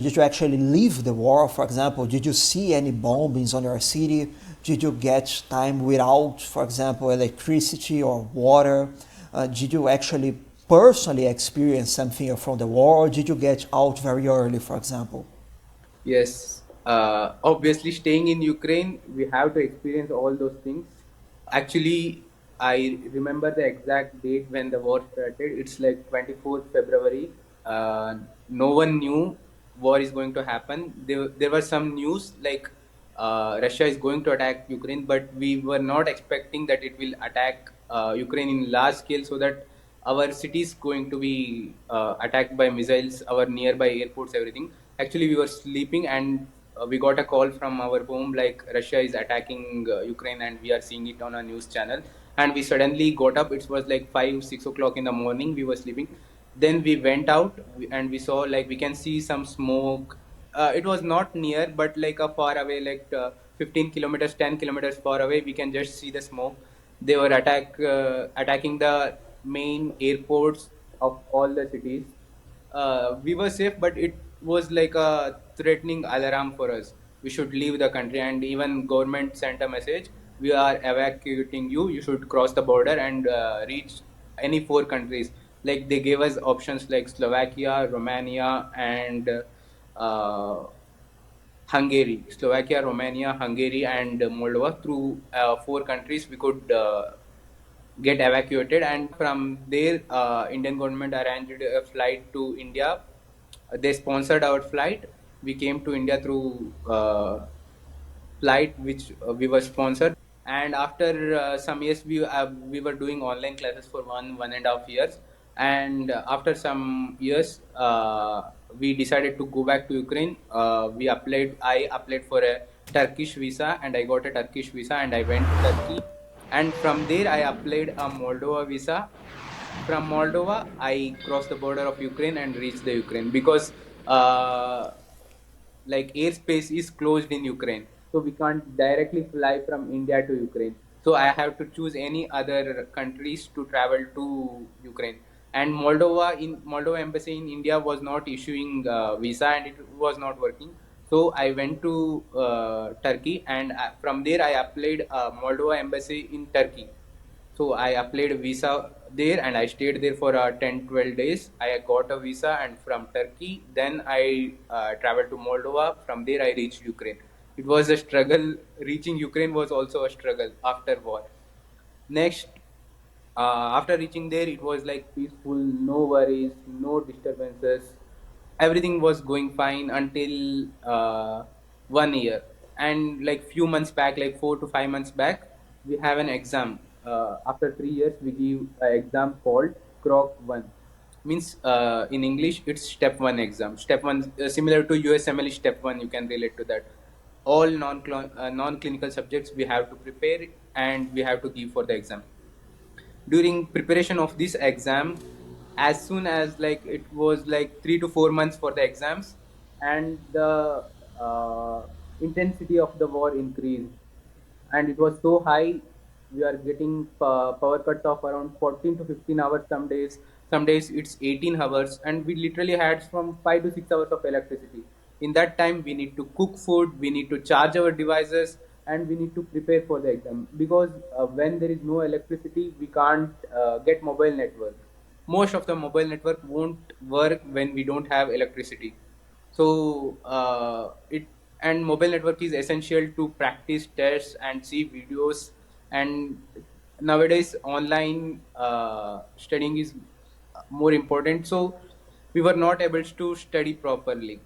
Did you actually leave the war, for example? Did you see any bombings on your city? Did you get time without, for example, electricity or water? Did you actually personally experience something from the war, or did you get out very early, for example? Yes, obviously, staying in Ukraine, we have to experience all those things. Actually, I remember the exact date when the war started. It's like 24th February. No one knew war is going to happen. There was some news like Russia is going to attack Ukraine, but we were not expecting that it will attack Ukraine in large scale, so that our city is going to be attacked by missiles, our nearby airports, everything. Actually, we were sleeping and we got a call from our home like Russia is attacking Ukraine, and we are seeing it on a news channel. And we suddenly got up. It was like 5, 6 o'clock in the morning. We were sleeping. Then we went out and we saw like we can see some smoke. It was not near, but like a far away, like 15 kilometers, 10 kilometers far away. We can just see the smoke. They were attacking the main airports of all the cities. We were safe, but it was like a threatening alarm for us. We should leave the country, and even government sent a message: "We are evacuating you. You should cross the border and reach any four countries." Like they gave us options like Slovakia, Romania, and uh, Hungary. Slovakia, Romania, Hungary, and Moldova. Through four countries, we could get evacuated, and from there Indian government arranged a flight to India. They sponsored our flight. We came to India through flight which we were sponsored. And after some years we were doing online classes for 1.5 years. And after some years we decided to go back to Ukraine. I applied for a Turkish visa, and I got a Turkish visa, and I went to Turkey. And from there I applied a Moldova visa. From Moldova I crossed the border of Ukraine and reached the Ukraine, because like airspace is closed in Ukraine, so we can't directly fly from India to Ukraine. So I have to choose any other countries to travel to Ukraine. And Moldova embassy in India was not issuing visa, and it was not working. So I went to Turkey, and from there I applied Moldova embassy in Turkey. So I applied a visa there, and I stayed there for 10 12 days. I got a visa, and from Turkey, then I traveled to Moldova. From there, I reached Ukraine. It was a struggle. Reaching Ukraine was also a struggle after war. Next, after reaching there, it was like peaceful, no worries, no disturbances. Everything was going fine until 1 year. And like few months back, like 4 to 5 months back, we have an exam. After 3 years, we give an exam called Croc 1. Means in English, it's step 1 exam. Step 1, similar to USMLE step 1, you can relate to that. All non-clinical subjects we have to prepare, and we have to give for the exam. During preparation of this exam, as soon as like it was like 3 to 4 months for the exams, and the intensity of the war increased, and it was so high. We are getting power cuts of around 14 to 15 hours some days it's 18 hours, and we literally had from 5 to 6 hours of electricity. In that time we need to cook food, we need to charge our devices, and we need to prepare for the exam, because when there is no electricity we can't get mobile network. Most of the mobile network won't work when we don't have electricity. So it and mobile network is essential to practice tests and see videos. And nowadays online studying is more important, so we were not able to study properly.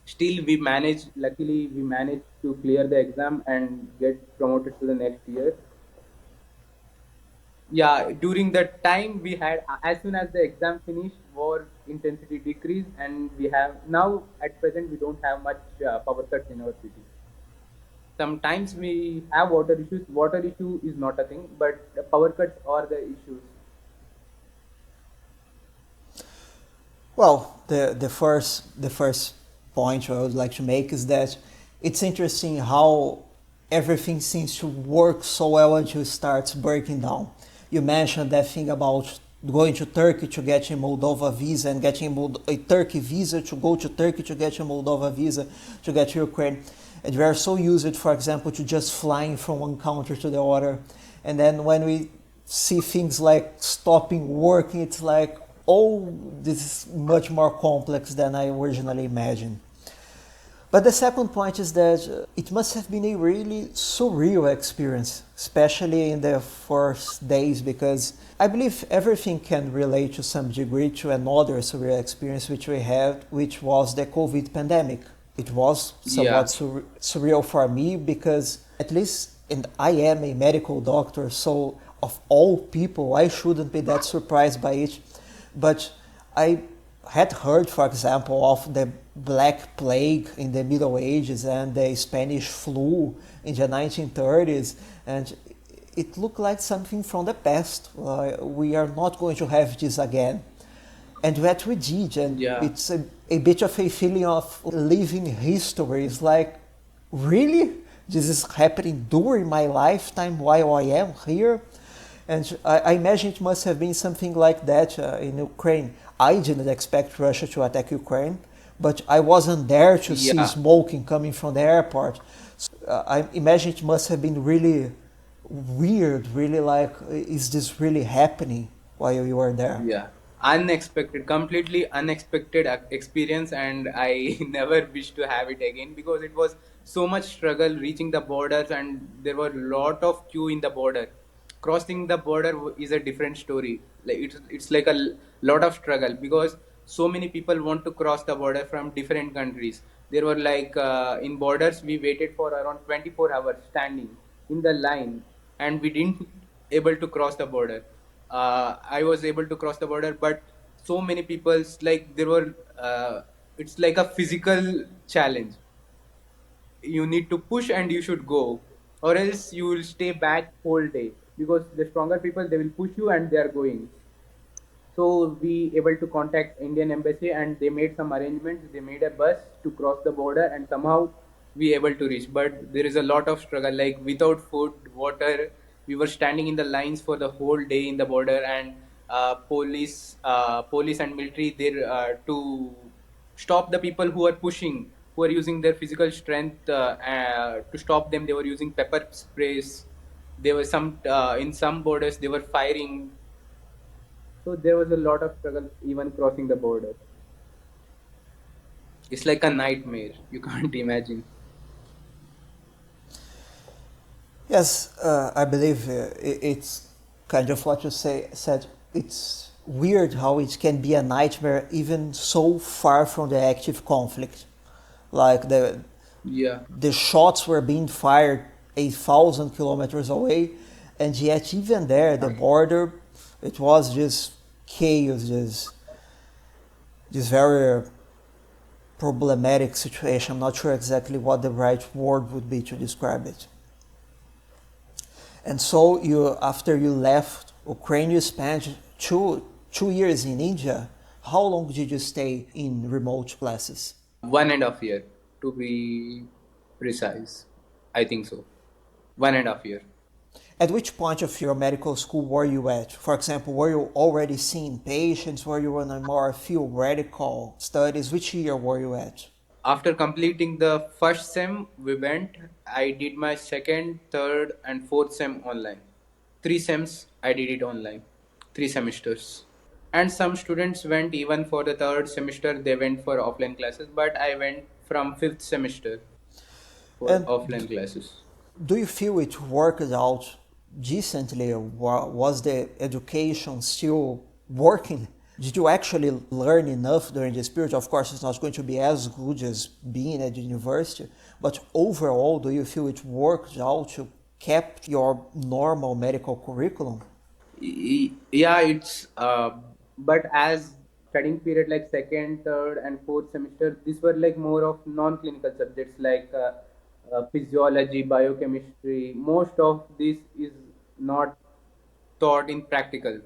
Still we managed, luckily we managed to clear the exam and get promoted to the next year. Yeah, during that time we had, as soon as the exam finished, war intensity decreased, and we have now at present we don't have much power cuts in our city. Sometimes we have water issues. Water issue is not a thing, but the power cuts are the issues. Well, the first point I would like to make is that it's interesting how everything seems to work so well until it starts breaking down. You mentioned that thing about going to Turkey to get a Moldova visa and getting a Turkey visa to go to Turkey to get a Moldova visa to get to Ukraine. And we are so used, for example, to just flying from one country to the other. And then when we see things like stopping working, it's like, oh, this is much more complex than I originally imagined. But the second point is that it must have been a really surreal experience, especially in the first days, because I believe everything can relate to some degree to another surreal experience which we had, which was the COVID pandemic. It was somewhat Yeah, surreal for me because, at least, and I am a medical doctor, so of all people, I shouldn't be that surprised by it. But I had heard, for example, of the Black Plague in the Middle Ages and the Spanish flu in the 1930s, and it looked like something from the past. We are not going to have this again. And what we did, and yeah, it's a bit of a feeling of living history. It's like, really? This is happening during my lifetime while I am here? And I imagine it must have been something like that in Ukraine. I didn't expect Russia to attack Ukraine, but I wasn't there to see yeah, smoking coming from the airport. I imagine it must have been really weird, really like, is this really happening while you were there? yeah. Unexpected, completely unexpected experience, and I never wish to have it again because it was so much struggle reaching the borders, and there were a lot of queue in the border. Crossing the border is a different story. Like it's like a lot of struggle because so many people want to cross the border from different countries. There were like in borders we waited for around 24 hours standing in the line, and we didn't able to cross the border. I was able to cross the border, but so many people, like there were, it's like a physical challenge. You need to push and you should go, or else you will stay back whole day because the stronger people they will push you and they are going. So we able to contact Indian embassy and they made some arrangements. They made a bus to cross the border and somehow we able to reach. But there is a lot of struggle. Like without food, water, we were standing in the lines for the whole day in the border, and police and military there to stop the people who are pushing, who are using their physical strength to stop them. They were using pepper sprays. There were some in some borders they were firing, so there was a lot of struggle even crossing the border. It's like a nightmare. You can't imagine. Yes, I believe it's kind of what you said. It's weird how it can be a nightmare even so far from the active conflict. Like Yeah, the shots were being fired 1,000 kilometers away, and yet even there, the border, it was just chaos, just this very problematic situation. I'm not sure exactly what the right word would be to describe it. And so you, after you left Ukraine, you spent two years in India. How long did you stay in remote classes? 1.5 year to be precise. I think so. 1.5 year. At which point of your medical school were you at? For example, were you already seeing patients? Were you on a more theoretical studies? Which year were you at? After completing the first sem, we went. I did my second, third, and fourth sem online. 3 sems I did it online. 3 semesters. And some students went even for the third semester. They went for offline classes, but I went from fifth semester for And offline classes. do you feel it worked out decently? Was the education still working? Did you actually learn enough during this period? Of course, it's not going to be as good as being at the university, but overall, do you feel it worked out to kept your normal medical curriculum? Yeah, it's but as studying period like second, third, and fourth semester, these were like more of non-clinical subjects like physiology, biochemistry. Most of this is not taught in practical,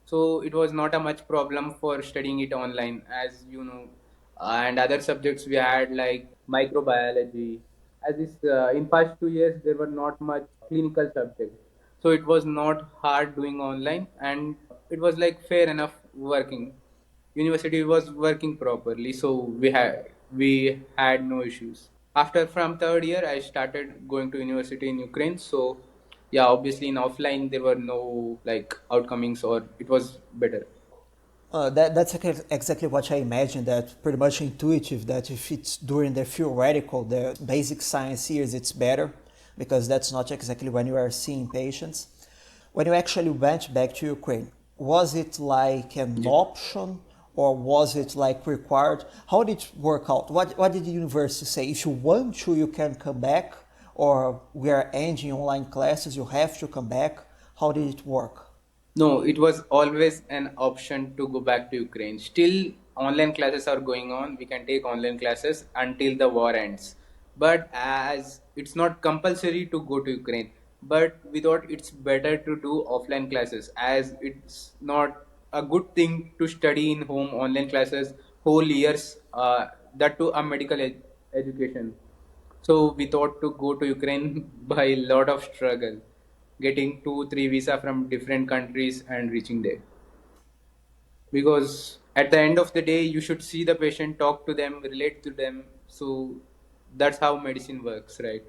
so it was not a much problem for studying it online, as you know. And other subjects we had like microbiology. As this in past 2 years there were not much clinical subjects, so it was not hard doing online. And it was like fair enough working. University was working properly, so we had no issues. After from third year, I started going to university in Ukraine. So yeah, obviously in offline there were no like outcomings, or it was better. That's exactly what I imagine. That pretty much intuitive. That if it's during the theoretical, the basic science years, it's better because that's not exactly when you are seeing patients. When you actually went back to Ukraine, was it like an Yeah. option or was it like required? How did it work out? What did the university say? If you want to, you can come back, or we are ending online classes, you have to come back. How did it work? No, it was always an option to go back to Ukraine. Still, online classes are going on. We can take online classes until the war ends. But as it's not compulsory to go to Ukraine, but we thought it's better to do offline classes, as it's not a good thing to study in home online classes whole years, that to a medical education. So we thought to go to Ukraine by a lot of struggle, getting two, three visa from different countries and reaching there. Because at the end of the day, you should see the patient, talk to them, relate to them. So that's how medicine works, right?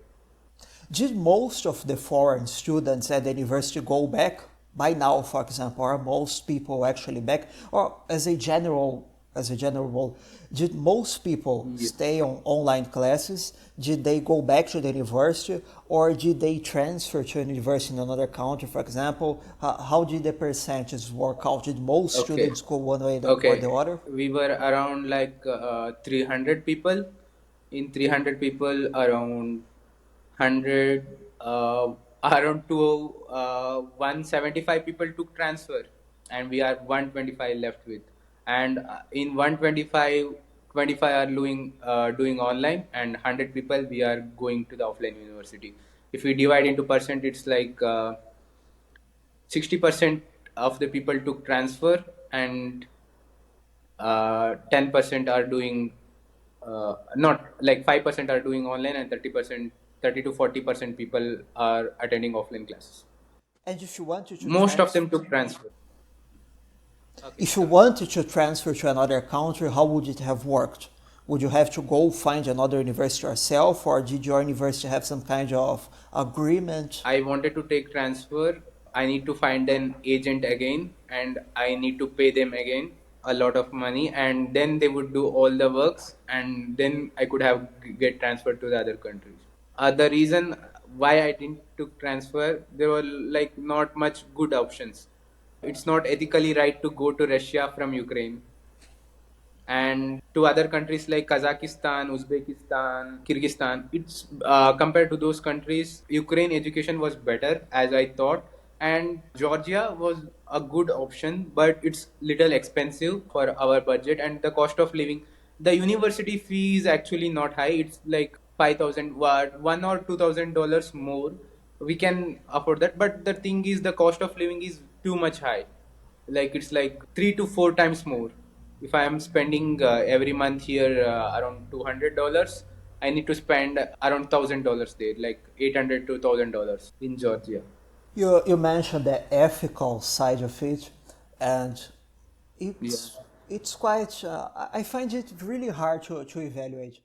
Did most of the foreign students at the university go back? By now, for example, are most people actually back? Or as a general rule, did most people Yeah. stay on online classes? Did they go back to the university, or did they transfer to a university in another country, for example? How did the percentages work out? Did most Okay. students go one way or the Okay. other? We were around like 300 people. In 300 people, around 100, around 175 people took transfer, and we are 125 left with. And in 125, 25 are doing online, and 100 people we are going to the offline university. If we divide into percent, it's like 60% of the people took transfer, and 10% are doing, not like 5% are doing online, and 30%, 30 to 40% people are attending offline classes. And if you wanted to Most of transfer, them took transfer. Okay, If you come again. wanted to transfer to another country, how would it have worked? Would you have to go find another university yourself, or did your university have some kind of agreement? I wanted to take transfer. I need to find an agent again, and I need to pay them again a lot of money, and then they would do all the works, and then I could have get transferred to the other countries. The reason why I didn't took transfer, there were like not much good options. It's not ethically right to go to Russia from Ukraine, and to other countries like Kazakhstan, Uzbekistan, Kyrgyzstan. It's compared to those countries, Ukraine education was better as I thought, and Georgia was a good option, but it's little expensive for our budget and the cost of living. The university fee is actually not high. It's like 5,000, $1 or $2,000 more. We can afford that, but the thing is, the cost of living is too much high. Like it's like 3 to 4 times more. If I am spending every month here around $200, I need to spend around $1,000 there, like 800 to $1,000 in Georgia. You mentioned the ethical side of it, and Yeah. it's quite. I find it really hard to evaluate